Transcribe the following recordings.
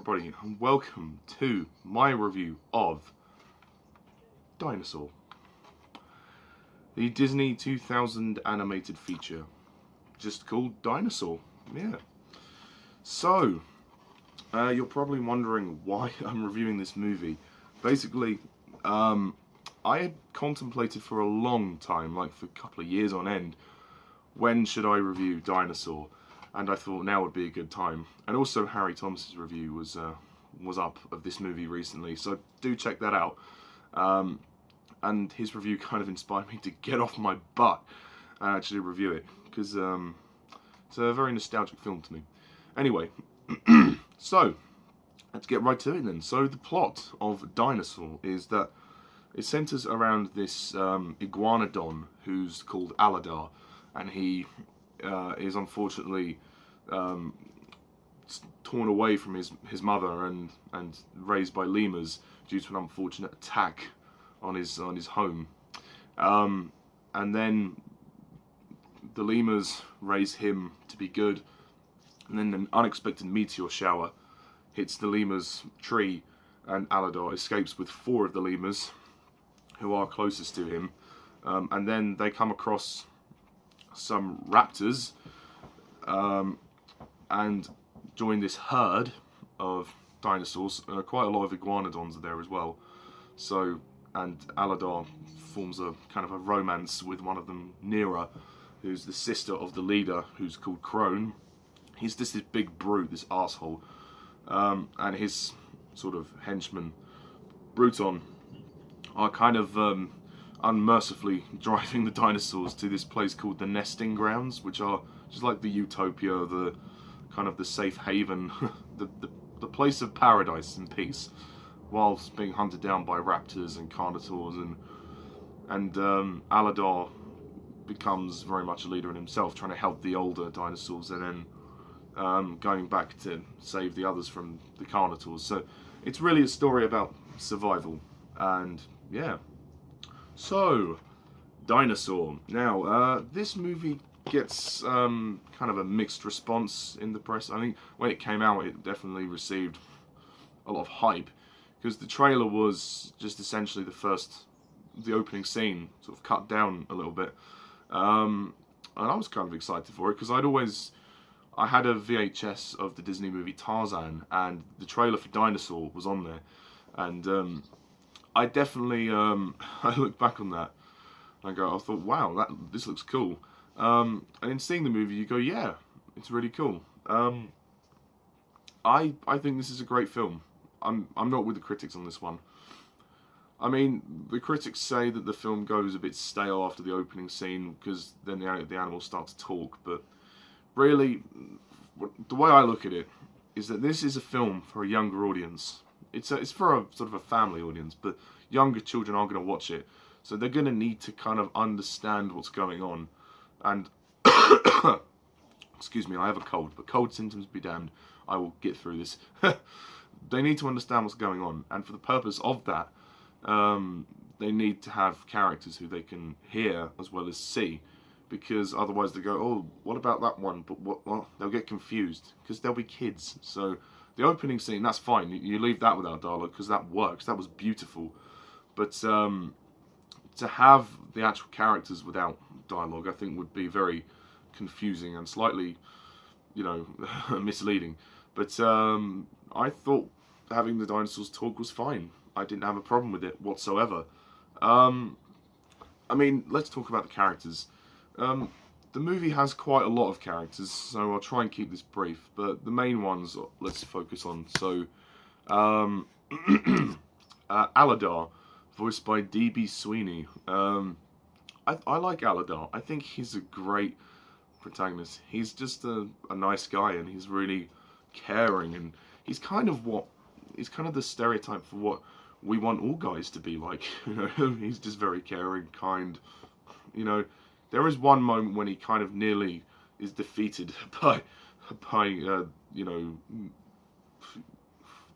everybody, and welcome to my review of Dinosaur, the Disney 2000 animated feature, just called Dinosaur. Yeah. So, you're probably wondering why I'm reviewing this movie. Basically, I had contemplated for a long time, like for a couple of years on end, when should I review Dinosaur? And I thought now would be a good time. And also Harry Thomas's review was up of this movie recently, so do check that out. And his review kind of inspired me to get off my butt and actually review it, because it's a very nostalgic film to me. Anyway, so let's get right to it then. So the plot of Dinosaur is that it centers around this iguanodon who's called Aladar, and he is unfortunately torn away from his mother and raised by lemurs due to an unfortunate attack on his home, and then the lemurs raise him to be good, and then an unexpected meteor shower hits the lemurs tree, and Aladar escapes with 4 of the lemurs who are closest to him, and then they come across some raptors and join this herd of dinosaurs. Quite a lot of iguanodons are there as well. So, and Aladar forms a kind of a romance with one of them, Neera, who's the sister of the leader, who's called Kron. He's just this big brute, this asshole, and his sort of henchman, Bruton, are kind of unmercifully driving the dinosaurs to this place called the nesting grounds, which are just like the utopia, the kind of the safe haven, the place of paradise and peace, whilst being hunted down by raptors and carnivores, and Aladar becomes very much a leader in himself, trying to help the older dinosaurs, and then going back to save the others from the carnivores. So it's really a story about survival, and yeah. So, Dinosaur. Now, this movie gets kind of a mixed response in the press. I think when it came out, it definitely received a lot of hype, because the trailer was just essentially the opening scene, sort of cut down a little bit. And I was kind of excited for it, because I had a VHS of the Disney movie Tarzan, and the trailer for Dinosaur was on there, and I definitely, I look back on that, I thought, wow, this looks cool. And in seeing the movie, you go, yeah, it's really cool. I think this is a great film. I'm not with the critics on this one. I mean, the critics say that the film goes a bit stale after the opening scene, because then the animals start to talk, but really, the way I look at it is that this is a film for a younger audience. It's for a sort of a family audience, but younger children aren't going to watch it, so they're going to need to kind of understand what's going on. And excuse me, I have a cold, but cold symptoms be damned, I will get through this. They need to understand what's going on, and for the purpose of that, they need to have characters who they can hear as well as see, because otherwise they go, oh, what about that one? But what? Well, they'll get confused, because they'll be kids. So the opening scene, that's fine. You leave that without dialogue, because that works. That was beautiful. But to have the actual characters without dialogue, I think would be very confusing and slightly, misleading. But I thought having the dinosaurs talk was fine. I didn't have a problem with it whatsoever. I mean, let's talk about the characters. The movie has quite a lot of characters, so I'll try and keep this brief, but the main ones let's focus on. So, Aladar, voiced by D.B. Sweeney. I like Aladar. I think he's a great protagonist. He's just a nice guy, and he's really caring, and he's kind of the stereotype for what we want all guys to be like. He's just very caring, kind. There is one moment when he kind of nearly is defeated by the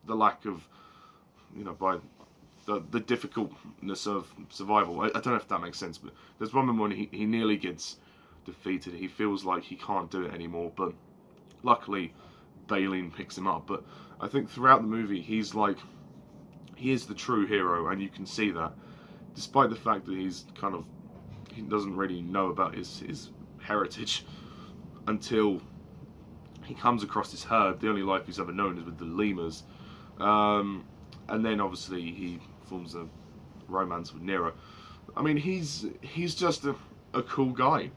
lack of, by the difficultness of survival. I don't know if that makes sense, but there's one moment when he nearly gets defeated. He feels like he can't do it anymore, but luckily Baleen picks him up. But I think throughout the movie, he is the true hero, and you can see that, despite the fact that he doesn't really know about his heritage until he comes across this herd. The only life he's ever known is with the lemurs, and then obviously he forms a romance with Neera. I mean, he's just a cool guy,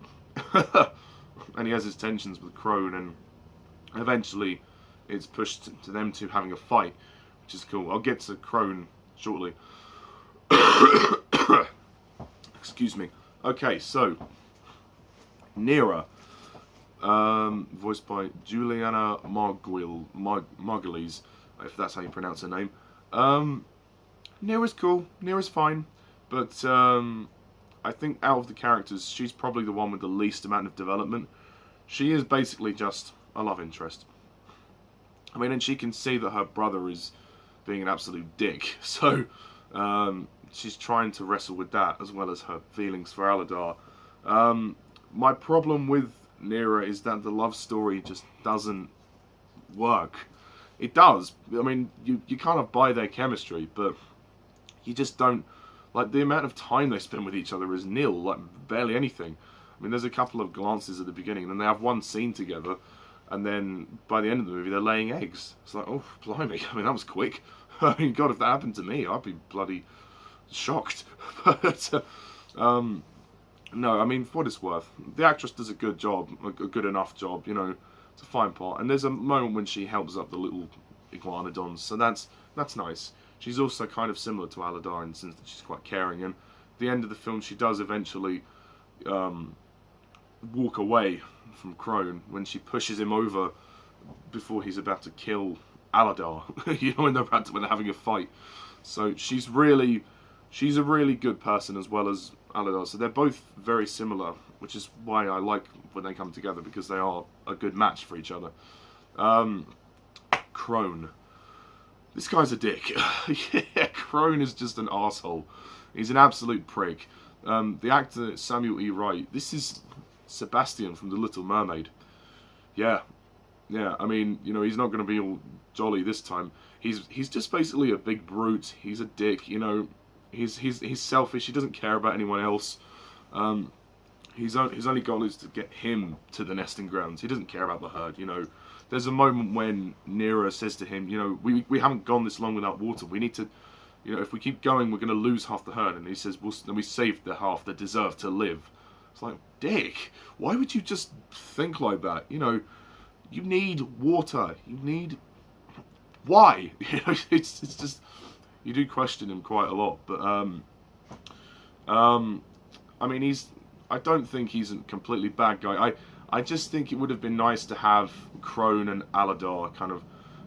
and he has his tensions with Kron, and eventually it's pushed to them two having a fight, which is cool. I'll get to Kron shortly. Excuse me. Okay, so Neera, voiced by Julianna Margulies, if that's how you pronounce her name. Neera's cool. Neera's fine, but I think out of the characters, she's probably the one with the least amount of development. She is basically just a love interest. I mean, and she can see that her brother is being an absolute dick, so she's trying to wrestle with that as well as her feelings for Aladar. My problem with Neera is that the love story just doesn't work. It does. I mean, you kind of buy their chemistry, but you just don't. Like, the amount of time they spend with each other is nil, like barely anything. I mean, there's a couple of glances at the beginning, and then they have one scene together, and then by the end of the movie, they're laying eggs. It's like, oh, blimey, I mean, that was quick. I mean, God, if that happened to me, I'd be bloody shocked. But, no, I mean, for what it's worth, the actress does a good job, a good enough job, you know, it's a fine part. And there's a moment when she helps up the little iguanodons, so that's nice. She's also kind of similar to Aladar in the sense that she's quite caring, and at the end of the film, she does eventually walk away from Kron when she pushes him over before he's about to kill Aladar. You know, when they're having a fight. So she's a really good person as well as Aladar. So they're both very similar, which is why I like when they come together, because they are a good match for each other. Kron. This guy's a dick. Yeah, Kron is just an asshole. He's an absolute prick. The actor Samuel E. Wright. This is Sebastian from The Little Mermaid. Yeah. I mean, you know, he's not going to be all jolly this time. He's just basically a big brute. He's a dick. You know, he's selfish. He doesn't care about anyone else. His only goal is to get him to the nesting grounds. He doesn't care about the herd. You know, there's a moment when Neera says to him, you know, we haven't gone this long without water. We need to, you know, if we keep going, we're going to lose half the herd. And he says, well, then we saved the half that deserve to live. It's like, dick, why would you just think like that? You know, you need water. You need... Why? You know, it's just... You do question him quite a lot. But, I mean, I don't think he's a completely bad guy. I just think it would have been nice to have Kron and Aladar kind of...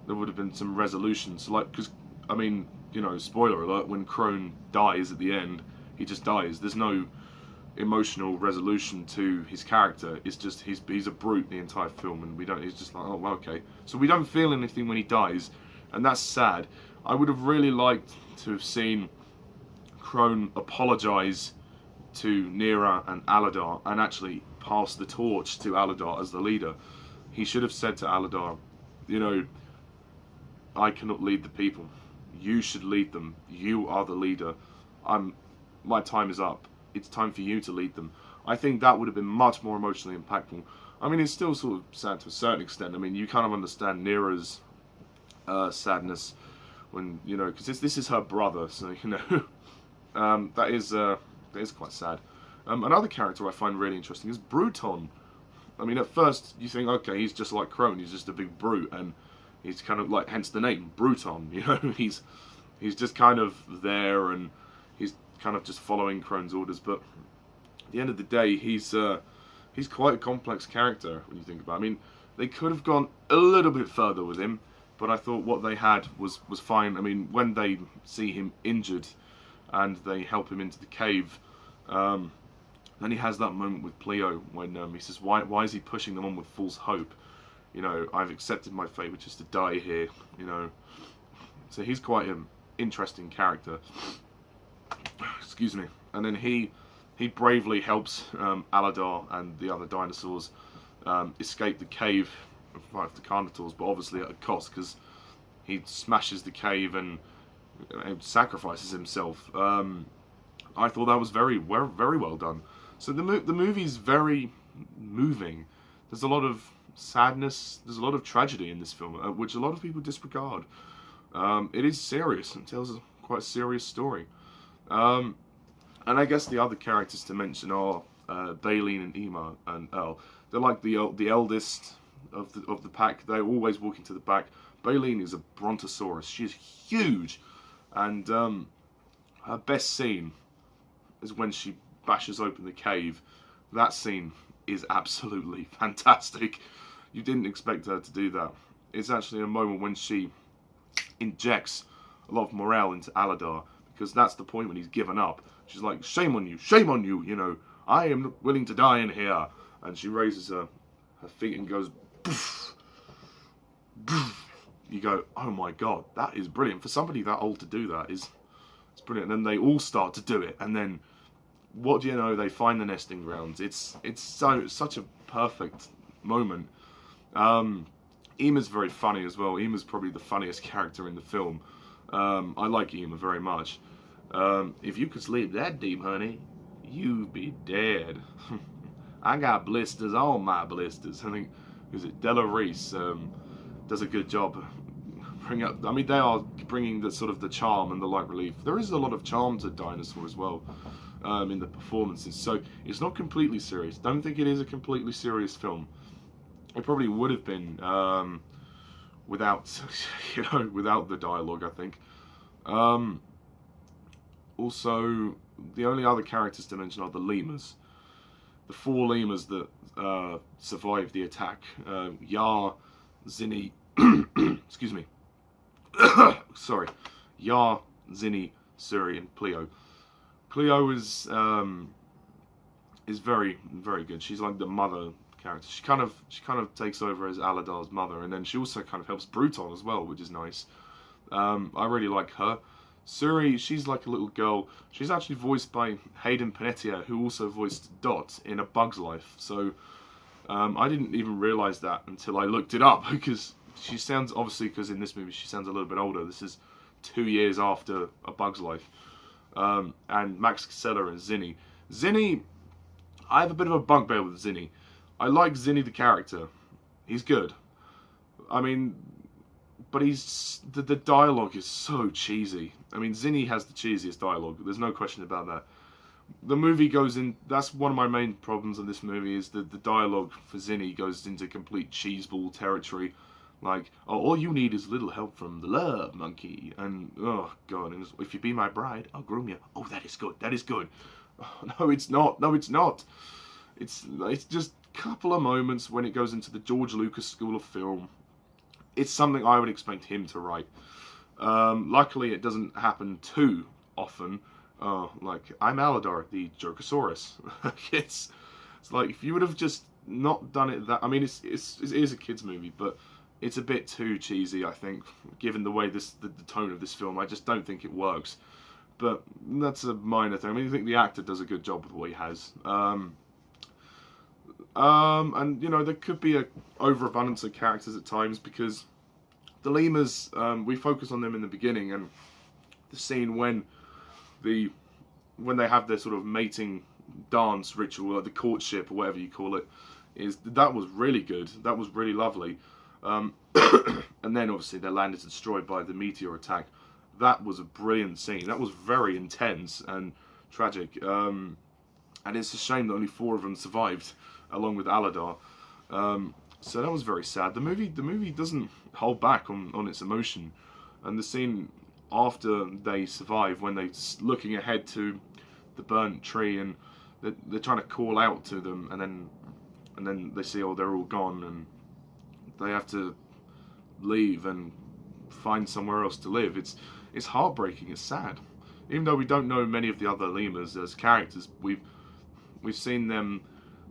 There would have been some resolutions. Like, because, I mean, you know, spoiler alert, when Kron dies at the end, he just dies. There's no emotional resolution to his character. It's just he's a brute the entire film, and he's just like, oh well, okay, so we don't feel anything when he dies, and that's sad. I would have really liked to have seen Kron apologize to Neera and Aladar and actually pass the torch to Aladar as the leader. He should have said to Aladar, you know, I cannot lead the people, you should lead them, you are the leader, my time is up, it's time for you to lead them. I think that would have been much more emotionally impactful. I mean, it's still sort of sad to a certain extent. I mean, you kind of understand Neera's sadness when, you know, because this is her brother, so, you know, that is quite sad. Another character I find really interesting is Bruton. I mean, at first you think, okay, he's just like Kron, he's just a big brute, and he's kind of like, hence the name, Bruton, you know, he's just kind of there, and he's kind of just following Kron's orders, but at the end of the day, he's quite a complex character when you think about it. I mean, they could have gone a little bit further with him, but I thought what they had was fine. I mean, when they see him injured and they help him into the cave, then he has that moment with Pleo when he says, why is he pushing them on with false hope? You know, I've accepted my fate, which is to die here, you know. So he's quite an interesting character. Excuse me. And then he bravely helps Aladar and the other dinosaurs escape the cave fight the Carnotaurs, but obviously at a cost, because he smashes the cave and sacrifices himself. I thought that was very well done. So the movie's very moving. There's a lot of sadness, there's a lot of tragedy in this film, which a lot of people disregard. It is serious and tells a quite serious story. And I guess the other characters to mention are Leighton and Ema and Earl. They're like the eldest of the pack. They're always walking to the back. Leighton is a brontosaurus. She's huge, and her best scene is when she bashes open the cave. That scene is absolutely fantastic. You didn't expect her to do that. It's actually a moment when she injects a lot of morale into Aladar, because that's the point when he's given up. She's like, shame on you, you know, I am willing to die in here. And she raises her feet and goes, poof, poof. You go, oh my god, that is brilliant. For somebody that old to do that it's brilliant. And then they all start to do it, and then what do you know, they find the nesting grounds. It's such a perfect moment. Ema's very funny as well. Ema's probably the funniest character in the film. I like Ema very much. If you could sleep that deep, honey, you'd be dead. I got blisters on my blisters. I think, is it Della Reese does a good job. I mean, they are bringing the sort of the charm and the light relief. There is a lot of charm to Dinosaur as well in the performances. So it's not completely serious. Don't think it is a completely serious film. It probably would have been without, without the dialogue, I think. Also, the only other characters to mention are the lemurs. The 4 lemurs that survived the attack. Yar, Zinni, excuse me. Sorry. Yar, Zinni, Suri, and Pleo. Pleo is very good. She's like the mother character. She kind of takes over as Aladar's mother, and then she also kind of helps Bruton as well, which is nice. I really like her. Suri, she's like a little girl. She's actually voiced by Hayden Panettiere, who also voiced Dot in A Bug's Life. So I didn't even realise that until I looked it up, because she sounds, obviously, because in this movie she sounds a little bit older. This is 2 years after A Bug's Life. And Max Cassella and Zinni. Zinni, I have a bit of a bugbear with Zinni. I like Zinni the character. He's good. I mean, but the dialogue is so cheesy. I mean, Zinni has the cheesiest dialogue. There's no question about that. The movie goes in. That's one of my main problems in this movie, is that the dialogue for Zinni goes into complete cheeseball territory. Like, oh, all you need is a little help from the love monkey, and oh god, and if you be my bride, I'll groom you. Oh, that is good. That is good. Oh, no, it's not. No, it's not. It's just a couple of moments when it goes into the George Lucas school of film. It's something I would expect him to write. Luckily, it doesn't happen too often. Like, I'm Aladar, the Jerkosaurus. it's like, if you would have just not done it that... I mean, it is a kid's movie, but it's a bit too cheesy, I think, given the way the tone of this film. I just don't think it works. But that's a minor thing. I mean, I think the actor does a good job with what he has. And, you know, there could be a overabundance of characters at times, because the lemurs, we focus on them in the beginning, and the scene when they have their sort of mating dance ritual, like the courtship or whatever you call it, that was really good. That was really lovely. And then obviously they're landed and destroyed by the meteor attack. That was a brilliant scene. That was very intense and tragic. And it's a shame that only 4 of them survived, along with Aladar. So that was very sad. The movie doesn't hold back on its emotion. And the scene after they survive, when they're looking ahead to the burnt tree, and they're trying to call out to them, and then they see, oh, they're all gone, and they have to leave and find somewhere else to live. It's heartbreaking. It's sad. Even though we don't know many of the other lemurs as characters, we've seen them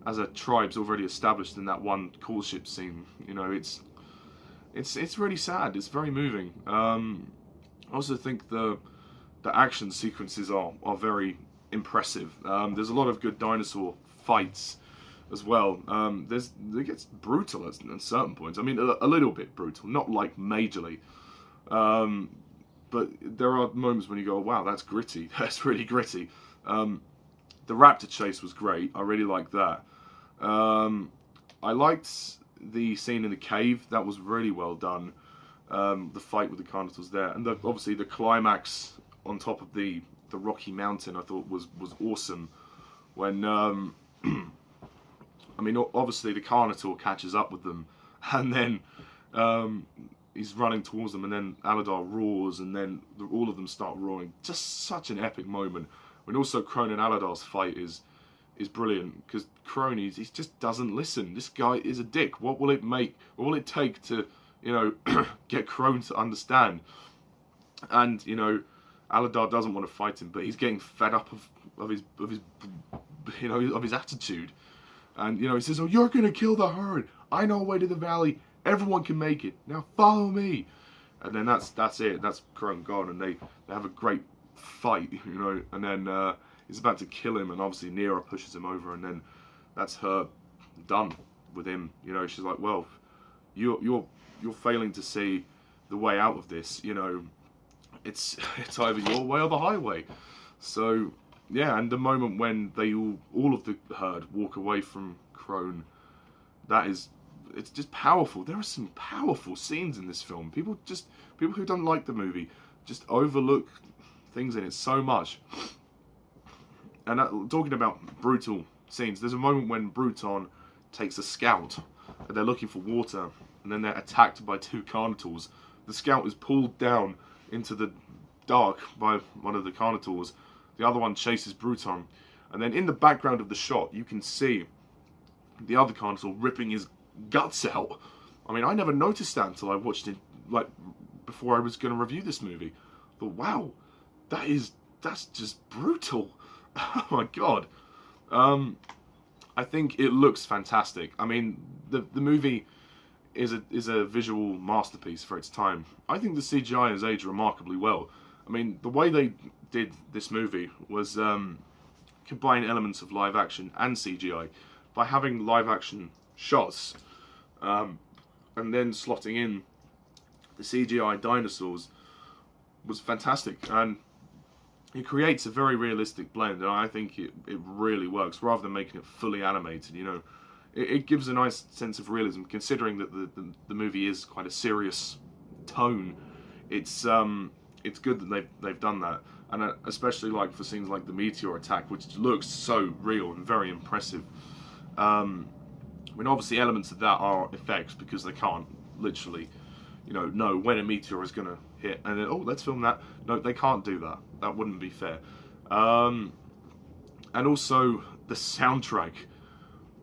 as a tribe's already established in that one courtship scene. You know, it's really sad. It's very moving. I also think the action sequences are very impressive. There's a lot of good dinosaur fights. as well. It gets brutal at certain points. I mean, a little bit brutal, not like majorly. But there are moments when you go, wow, that's gritty. That's really gritty. The raptor chase was great. I really liked that. I liked the scene in the cave. That was really well done. The fight with the Carnotaurs there. And obviously the climax on top of the rocky mountain I thought was awesome. When, I mean, obviously the Carnotaur catches up with them. And then he's running towards them, and then Aladar roars, and then all of them start roaring. Just such an epic moment. When also Kron and Aladar's fight is brilliant, because Kron he just doesn't listen. This guy is a dick. What will it take to, you know, get Kron to understand? And you know, Aladar doesn't want to fight him, but he's getting fed up of his you know, of his attitude. And you know, he says, "Oh, you're gonna kill the herd. I know a way to the valley. Everyone can make it. Now follow me." And then that's it. That's Kron gone, and they have a great fight, you know. And then he's about to kill him, and obviously Neera pushes him over, and then that's her done with him. You know, she's like, "Well, you're failing to see the way out of this. You know, it's either your way or the highway." So yeah, and the moment when they all of the herd walk away from Kron, it's just powerful. There are some powerful scenes in this film. People who don't like the movie just overlook things in it so much. And talking about brutal scenes, there's a moment when Bruton takes a scout, and they're looking for water, and then they're attacked by 2 Carnotaurs. The scout is pulled down into the dark by one of the Carnotaurs. The other one chases Bruton, and then in the background of the shot, you can see the other Carnotaur ripping his guts out. I mean, I never noticed that until I watched it, like, before I was going to review this movie. I thought, wow, that's just brutal. Oh my god. I think it looks fantastic. I mean, the movie is a visual masterpiece for its time. I think the CGI has aged remarkably well. I mean, the way they did this movie was combine elements of live action and CGI by having live action shots and then slotting in the CGI dinosaurs was fantastic, and it creates a very realistic blend, and I think it really works rather than making it fully animated. You know, it gives a nice sense of realism, considering that the movie is quite a serious tone. It's good that they've done that, and especially like for scenes like the meteor attack, which looks so real and very impressive. I mean, obviously elements of that are effects, because they can't literally, you know when a meteor is going to hit and then, oh, let's film that. No, they can't do that. That wouldn't be fair. And also the soundtrack.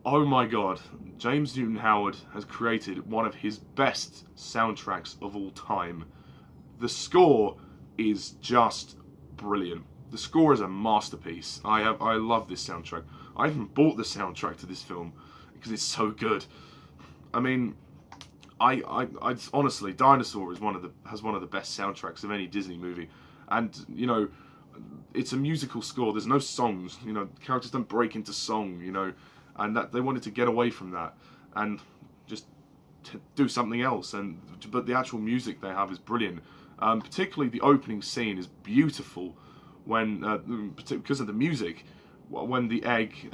Oh my god, James Newton Howard has created one of his best soundtracks of all time. The score is just brilliant. The score is a masterpiece. I love this soundtrack. I even bought the soundtrack to this film because it's so good. I mean, I honestly, Dinosaur has one of the best soundtracks of any Disney movie, and you know, it's a musical score. There's no songs. You know, characters don't break into song. You know, and that they wanted to get away from that and just do something else. But the actual music they have is brilliant. Particularly the opening scene is beautiful when because of the music. When the egg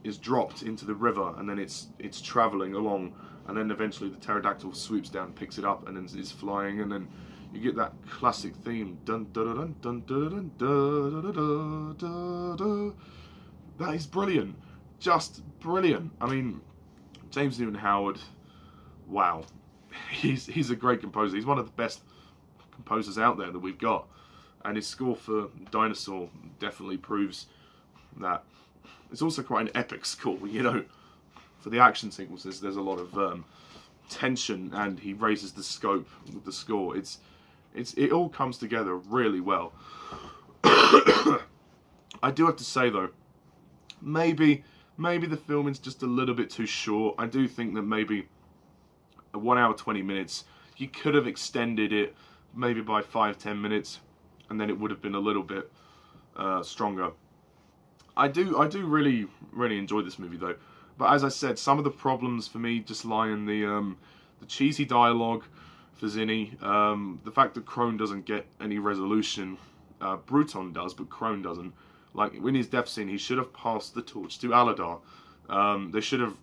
is dropped into the river, and then it's travelling along, and then eventually the pterodactyl swoops down, picks it up, and then is flying, and then you get that classic theme. Dun dun dun dun dun dun dun dun dun. That is brilliant, just brilliant. I mean, James Newton Howard, wow, he's a great composer. He's one of the best composers out there that we've got, and his score for Dinosaur definitely proves that. It's also quite an epic score, you know. For the action sequences, there's a lot of tension, and he raises the scope with the score. It all comes together really well. I do have to say though, maybe the filming's just a little bit too short. I do think that maybe at 1 hour 20 minutes, you could have extended it maybe by 5-10 minutes, and then it would have been a little bit stronger. I do really enjoy this movie though. But as I said, some of the problems for me just lie in the cheesy dialogue for Zinni, the fact that Kron doesn't get any resolution. Bruton does, but Kron doesn't. Like, in his death scene, he should have passed the torch to Aladar. They should have,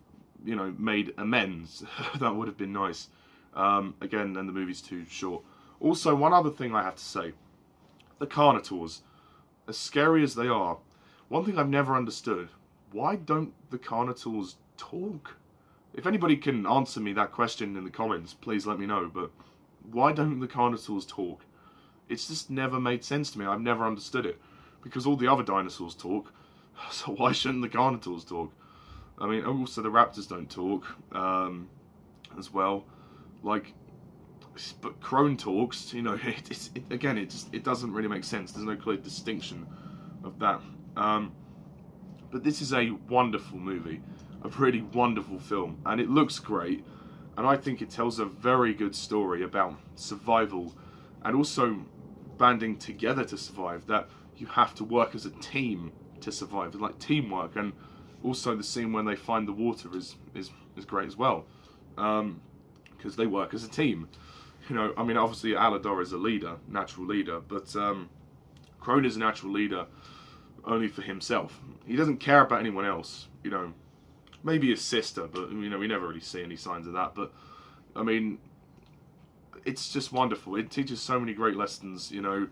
you know, made amends. That would have been nice. Again, then the movie's too short. Also, one other thing I have to say. The Carnotaurs, as scary as they are, one thing I've never understood, why don't the Carnotaurs talk? If anybody can answer me that question in the comments, please let me know, but why don't the Carnotaurs talk? It's just never made sense to me. I've never understood it. Because all the other dinosaurs talk, so why shouldn't the Carnotaurs talk? I mean, also the raptors don't talk, as well. Like, but Kron talks, you know, it doesn't really make sense. There's no clear distinction of that. But this is a wonderful movie, a really wonderful film, and it looks great. And I think it tells a very good story about survival and also banding together to survive, that you have to work as a team to survive, like teamwork. And also the scene when they find the water is great as well, because they work as a team. You know, I mean, obviously Aladar is a leader, natural leader, but Kron is a natural leader only for himself. He doesn't care about anyone else, you know. Maybe his sister, but, you know, we never really see any signs of that. But, I mean, it's just wonderful. It teaches so many great lessons, you know,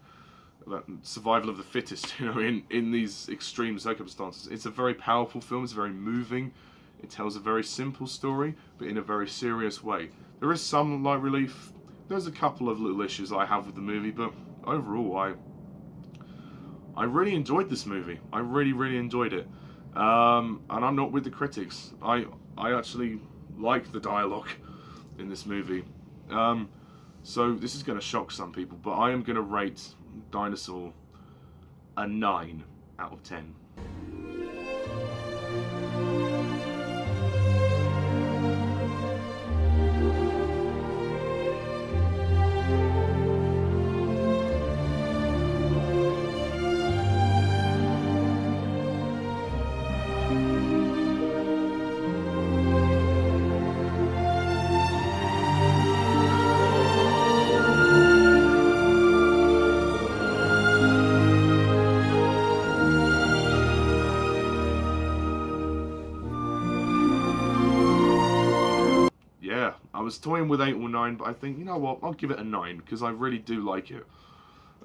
about survival of the fittest, you know, in these extreme circumstances. It's a very powerful film. It's very moving. It tells a very simple story, but in a very serious way. There is some light relief. There's a couple of little issues I have with the movie, but overall, I really enjoyed this movie. I really, really enjoyed it. And I'm not with the critics. I actually like the dialogue in this movie. So this is going to shock some people, but I am going to rate Dinosaur a 9 out of 10. I was toying with 8 or 9, but I think, you know what, I'll give it a 9, because I really do like it.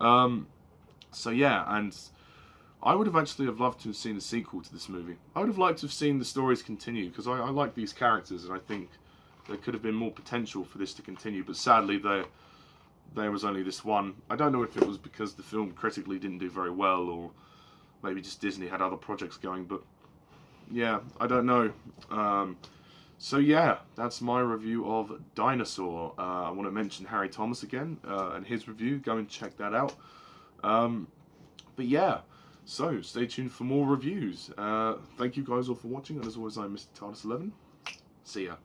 So yeah, and I would have actually loved to have seen a sequel to this movie. I would have liked to have seen the stories continue, because I like these characters, and I think there could have been more potential for this to continue, but sadly there was only this one. I don't know if it was because the film critically didn't do very well, or maybe just Disney had other projects going, but yeah, I don't know. So yeah, that's my review of Dinosaur. I want to mention Harry Thomas again and his review. Go and check that out. But yeah, so stay tuned for more reviews. Thank you guys all for watching, and as always, I'm Mr. TARDIS11. See ya.